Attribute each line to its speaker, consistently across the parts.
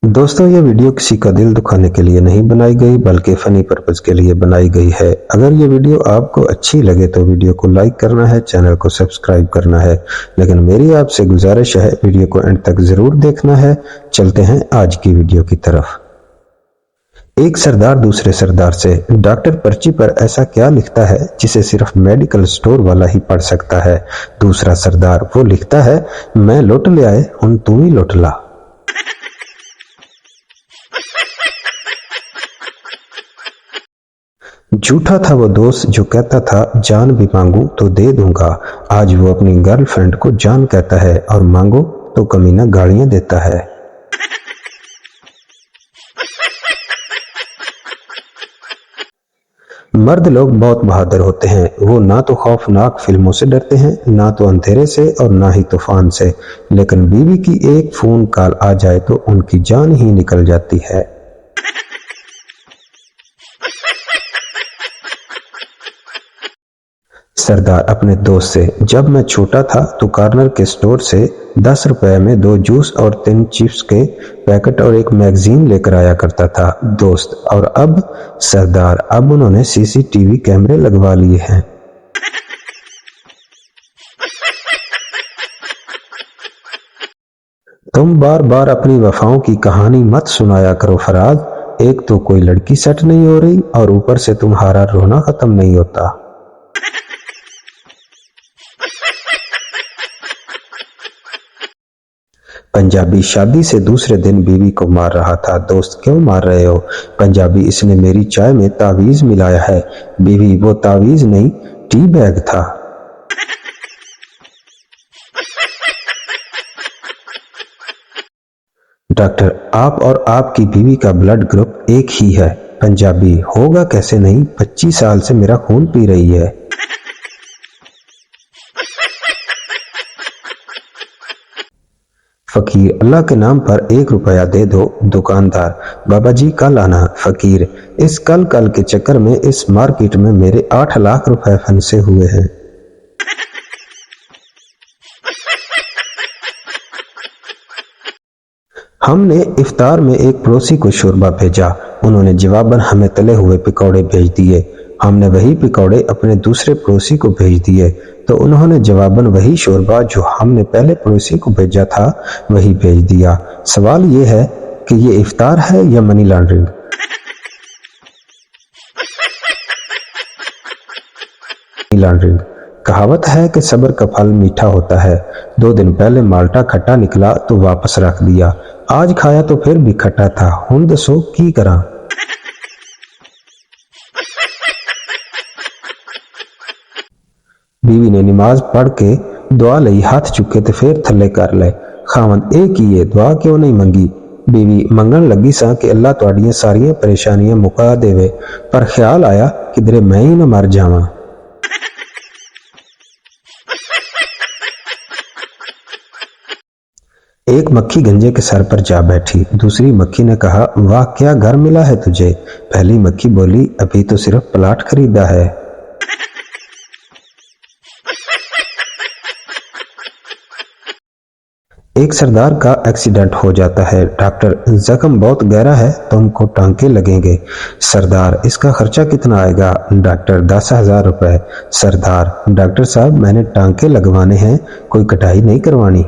Speaker 1: दोस्तों, ये वीडियो किसी का दिल दुखाने के लिए नहीं बनाई गई बल्कि फनी पर्पज के लिए बनाई गई है। अगर ये वीडियो आपको अच्छी लगे तो वीडियो को लाइक करना है, चैनल को सब्सक्राइब करना है। लेकिन मेरी आपसे गुजारिश है, वीडियो को एंड तक जरूर देखना है। चलते हैं आज की वीडियो की तरफ। एक सरदार दूसरे सरदार से, डॉक्टर पर्ची पर ऐसा क्या लिखता है जिसे सिर्फ मेडिकल स्टोर वाला ही पढ़ सकता है। दूसरा सरदार, वो लिखता है, मैं लुट ले आए, हुण तू ही लुट ला। झूठा था वो दोस्त जो कहता था जान भी मांगू तो दे दूंगा। आज वो अपनी गर्लफ्रेंड को जान कहता है और मांगो तो कमीना गालियां देता है। मर्द लोग बहुत बहादुर होते हैं। वो ना तो खौफनाक फिल्मों से डरते हैं, ना तो अंधेरे से और ना ही तूफान से। लेकिन बीवी की एक फोन कॉल आ जाए तो उनकी जान ही निकल जाती है। सरदार अपने दोस्त से, जब मैं छोटा था तो कॉर्नर के स्टोर से 10 रुपए में 2 जूस और 3 चिप्स के पैकेट और एक मैगजीन लेकर आया करता था। दोस्त, और अब? सरदार, अब उन्होंने सीसीटीवी कैमरे लगवा लिए हैं। तुम बार बार अपनी वफाओं की कहानी मत सुनाया करो फराज। एक तो कोई लड़की सेट नहीं हो रही और ऊपर से तुम्हारा रोना खत्म नहीं होता। पंजाबी शादी से दूसरे दिन बीवी को मार रहा था। दोस्त, क्यों मार रहे हो? पंजाबी, इसने मेरी चाय में तावीज मिलाया है। बीवी, वो तावीज नहीं, टी बैग था। डॉक्टर, आप और आपकी बीवी का ब्लड ग्रुप एक ही है। पंजाबी, होगा कैसे नहीं, 25 साल से मेरा खून पी रही है। फकीर, अल्लाह के नाम पर 1 रुपया दे दो। दुकानदार, बाबा जी कल आना। फकीर, इस कल कल के चक्कर में इस मार्केट में मेरे 8 लाख रुपए फंसे हुए हैं। हमने इफ्तार में एक पड़ोसी को शोरबा भेजा। उन्होंने जवाबन हमें तले हुए पकौड़े भेज दिए। हमने वही पकौड़े अपने दूसरे पड़ोसी को भेज दिए तो उन्होंने जवाबन वही शोरबा जो हमने पहले पड़ोसी को भेजा था वही भेज दिया। सवाल ये है कि ये इफ्तार है या मनी लॉन्ड्रिंग? लॉन्ड्रिंग। कहावत है कि सब्र का फल मीठा होता है। 2 दिन पहले माल्टा खट्टा निकला तो वापस रख दिया। आज खाया तो फिर भी खट्टा था। हुण दसो की करा? बीवी ने नमाज पढ़ के दुआ लई, हाथ चुके ते फिर थले कर ले। खावंद, ए कीए, दुआ क्यों नहीं मंगी? बीवी, मंगन लगी सा कि अल्लाह तुहाडियां सारियां परेशानियां मुका देवे, पर ख्याल आया किधरे मैं ही न मर जावां। एक मक्खी गंजे के सर पर जा बैठी। दूसरी मक्खी ने कहा, वाह क्या घर मिला है तुझे। पहली मक्खी बोली, अभी तो सिर्फ प्लाट खरीदा है। एक सरदार का एक्सीडेंट हो जाता है। डॉक्टर, जख्म बहुत गहरा है, तुमको टांके लगेंगे। सरदार, इसका खर्चा कितना आएगा? डॉक्टर, 10,000 रुपए। सरदार, डॉक्टर साहब मैंने टांके लगवाने हैं, कोई कटाई नहीं करवानी।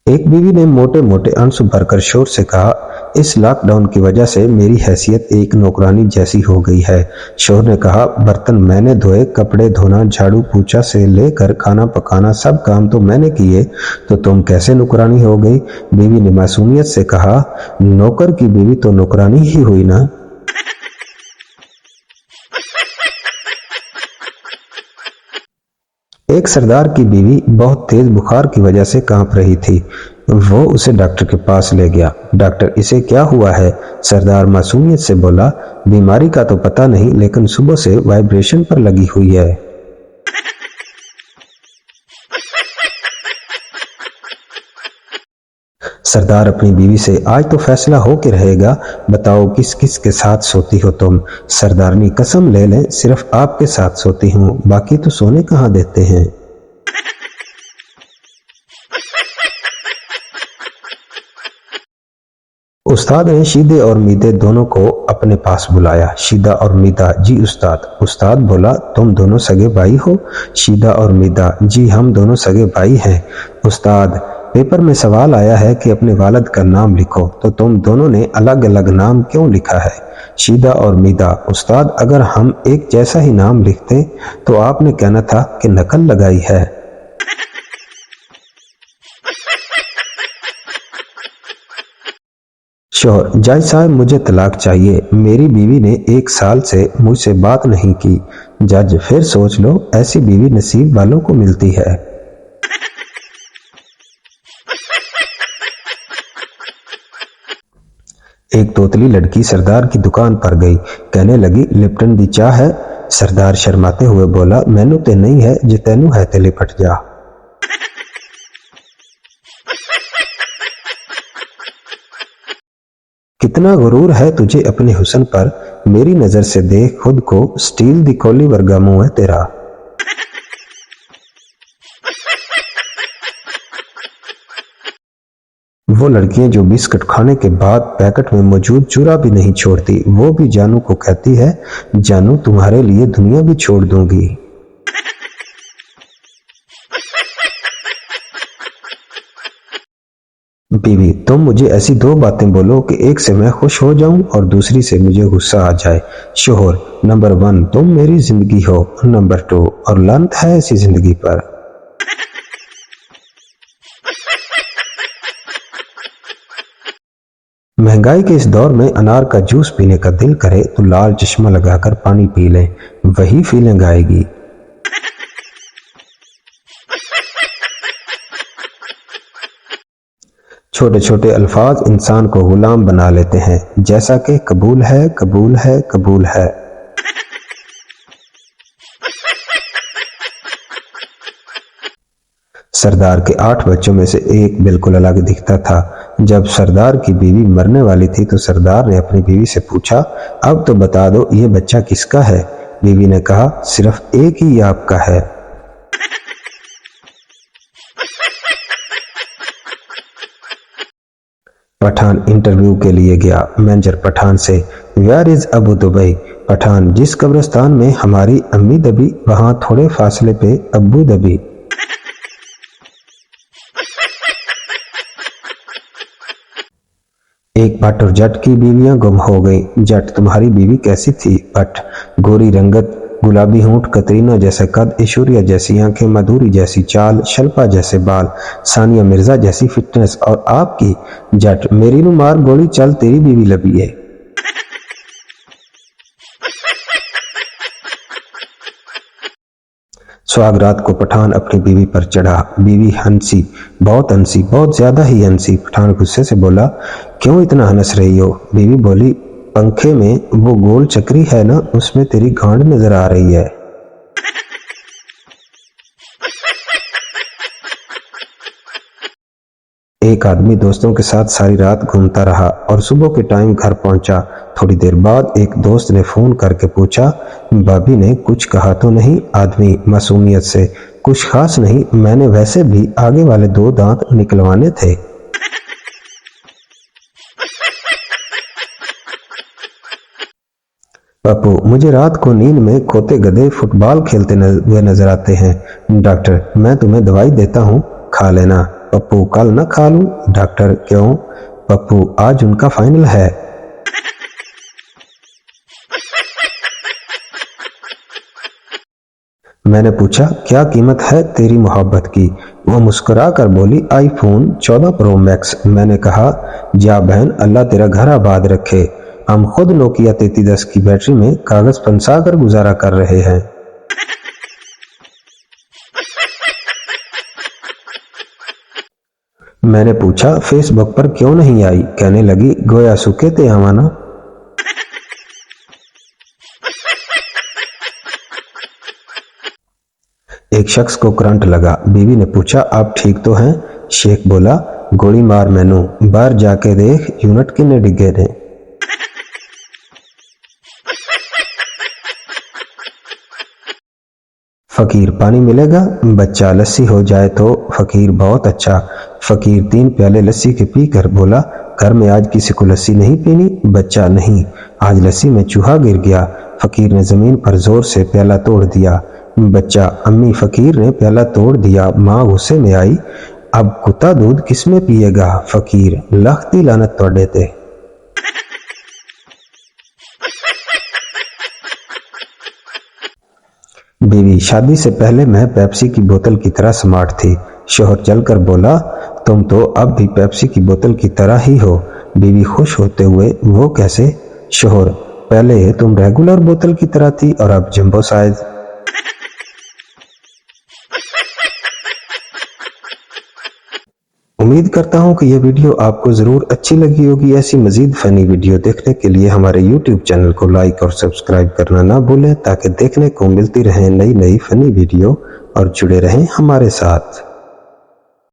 Speaker 1: एक बीवी ने मोटे मोटे आंसू भरकर शोर से कहा, इस लॉकडाउन की वजह से मेरी हैसियत एक नौकरानी जैसी हो गई है। शोर ने कहा, बर्तन मैंने धोए, कपड़े धोना, झाड़ू पोछा से लेकर खाना पकाना सब काम तो मैंने किए, तो तुम कैसे नौकरानी हो गई? बीवी ने मासूमियत से कहा, नौकर की बीवी तो नौकरानी ही हुई ना। एक सरदार की बीवी बहुत तेज बुखार की वजह से कांप रही थी। वो उसे डॉक्टर के पास ले गया। डॉक्टर, इसे क्या हुआ है? सरदार मासूमियत से बोला, बीमारी का तो पता नहीं, लेकिन सुबह से वाइब्रेशन पर लगी हुई है। सरदार अपनी बीवी से, आज तो फैसला हो के रहेगा, बताओ किस किस के साथ सोती हो तुम? सरदारनी, कसम ले लें सिर्फ आपके साथ सोती हूँ, बाकी तो सोने कहाँ देते हैं। उस्ताद ने शीदे और मीदे दोनों को अपने पास बुलाया। शीदा और मीदा, जी उस्ताद। उस्ताद बोला, तुम दोनों सगे भाई हो? शीदा और मीदा, जी हम दोनों सगे भाई हैं। उस्ताद, पेपर में सवाल आया है कि अपने वालिद का नाम लिखो, तो तुम दोनों ने अलग अलग नाम क्यों लिखा है? शीदा और मीदा, उस्ताद अगर हम एक जैसा ही नाम लिखते तो आपने कहना था कि नकल लगाई है। शोहर, जज साहब मुझे तलाक चाहिए, मेरी बीवी ने 1 साल से मुझसे बात नहीं की। जज, फिर सोच लो, ऐसी बीवी नसीब वालों को मिलती है। एक तोतली लड़की सरदार की दुकान पर गई, कहने लगी, लिप्टन दी चाह है? सरदार शर्माते हुए बोला, मैनू ते नहीं है, जे तेनू है ते लिपट जा। कितना गुरूर है तुझे अपने हुस्न पर, मेरी नजर से देख खुद को, स्टील दी खोली वर्गा मुंह है तेरा। वो लड़कियां जो बिस्किट खाने के बाद पैकेट में मौजूद चूरा भी नहीं छोड़ती, वो भी जानू को कहती है, जानू तुम्हारे लिए दुनिया भी छोड़ दूंगी। बीवी, तुम मुझे ऐसी 2 बातें बोलो कि एक से मैं खुश हो जाऊं और दूसरी से मुझे गुस्सा आ जाए। शोहर, नंबर 1 तुम मेरी जिंदगी हो, नंबर 2 और लानत है ऐसी जिंदगी पर। महंगाई के इस दौर में अनार का जूस पीने का दिल करे तो लाल चश्मा लगाकर पानी पी लें, वही फीलिंग आएगी। छोटे छोटे अल्फाज इंसान को गुलाम बना लेते हैं, जैसा कि कबूल है, कबूल है, कबूल है। सरदार के 8 बच्चों में से एक बिल्कुल अलग दिखता था। जब सरदार की बीवी मरने वाली थी तो सरदार ने अपनी बीवी से पूछा, अब तो बता दो ये बच्चा किसका है? बीवी ने कहा, सिर्फ एक ही आपका है। पठान इंटरव्यू के लिए गया। मैनेजर पठान से, where is Abu Dubai? Pathan, जिस कब्रिस्तान में हमारी अम्मी दबी वहां थोड़े फासले पे अब्बू दबी। एक भट्ट और जट की बीवियां गुम हो गईं। जट, तुम्हारी बीवी कैसी थी? भट्ट, गोरी रंगत, गुलाबी होंठ, कतरीना जैसे कद, ऐश्वर्या जैसी आंखें, माधुरी जैसी चाल, शल्पा जैसे बाल, सानिया मिर्जा जैसी फिटनेस। और आपकी? जट, मेरी नु मार गोली, चल तेरी बीवी लबी है। सुहाग रात को पठान अपनी बीवी पर चढ़ा। बीवी हंसी, बहुत ज्यादा ही हंसी। पठान गुस्से से बोला, क्यों इतना हंस रही हो? बीवी बोली, पंखे में वो गोल चक्री है ना, उसमें तेरी गांड नजर आ रही है। एक आदमी दोस्तों के साथ सारी रात घूमता रहा और सुबह के टाइम घर पहुंचा। थोड़ी देर बाद एक दोस्त ने फोन करके पूछा, भाभी ने कुछ कहा तो नहीं? आदमी मासूमियत से, कुछ खास नहीं, मैंने वैसे भी आगे वाले 2 दांत निकलवाने थे। पप्पू, मुझे रात को नींद में खोते गधे फुटबॉल खेलते हुए नजर आते हैं। डॉक्टर, मैं तुम्हें दवाई देता हूँ, खा लेना। पप्पू, कल न खा लूं? डॉक्टर, क्यों? पप्पू, आज उनका फाइनल है। मैंने पूछा, क्या कीमत है तेरी मोहब्बत की? वो मुस्कुरा कर बोली, आईफोन 14 प्रो मैक्स। मैंने कहा, जा बहन, अल्लाह तेरा घर आबाद रखे। हम खुद नोकिया 3310 की बैटरी में कागज पंसा कर गुजारा कर रहे हैं। मैंने पूछा, फेसबुक पर क्यों नहीं आई? कहने लगी, गोया सुके ते आवाना। एक शख्स को करंट लगा। बीवी ने पूछा, आप ठीक तो हैं? शेख बोला, गोली मार मैनू, बाहर जाके देख यूनिट किन्ने डिगे ने। फकीर पानी मिलेगा? बच्चा लस्सी हो जाए तो। फकीर बहुत अच्छा। फकीर 3 प्याले लस्सी के पीकर बोला, घर में आज किसी को लस्सी नहीं पीनी? बच्चा नहीं, आज लस्सी में चूहा गिर गया। फकीर ने जमीन पर जोर से प्याला तोड़ दिया। बच्चा, अम्मी फकीर ने प्याला तोड़ दिया। माँ गुस्से में आई, अब कुत्ता दूध किसमें पिएगा? फकीर, लख दी लानत तोड़े ते। बीवी, शादी से पहले मैं पेप्सी की बोतल की तरह स्मार्ट थी। शोहर चलकर बोला, तुम तो अब भी पेप्सी की बोतल की तरह ही हो। बीवी खुश होते हुए, वो कैसे? शोहर, पहले तुम रेगुलर बोतल की तरह थी और अब जंबो साइज। उम्मीद करता हूँ कि यह वीडियो आपको ज़रूर अच्छी लगी होगी। ऐसी मज़ीद फ़नी वीडियो देखने के लिए हमारे YouTube चैनल को लाइक और सब्सक्राइब करना ना भूलें, ताकि देखने को मिलती रहे नई नई फ़नी वीडियो और जुड़े रहें हमारे साथ।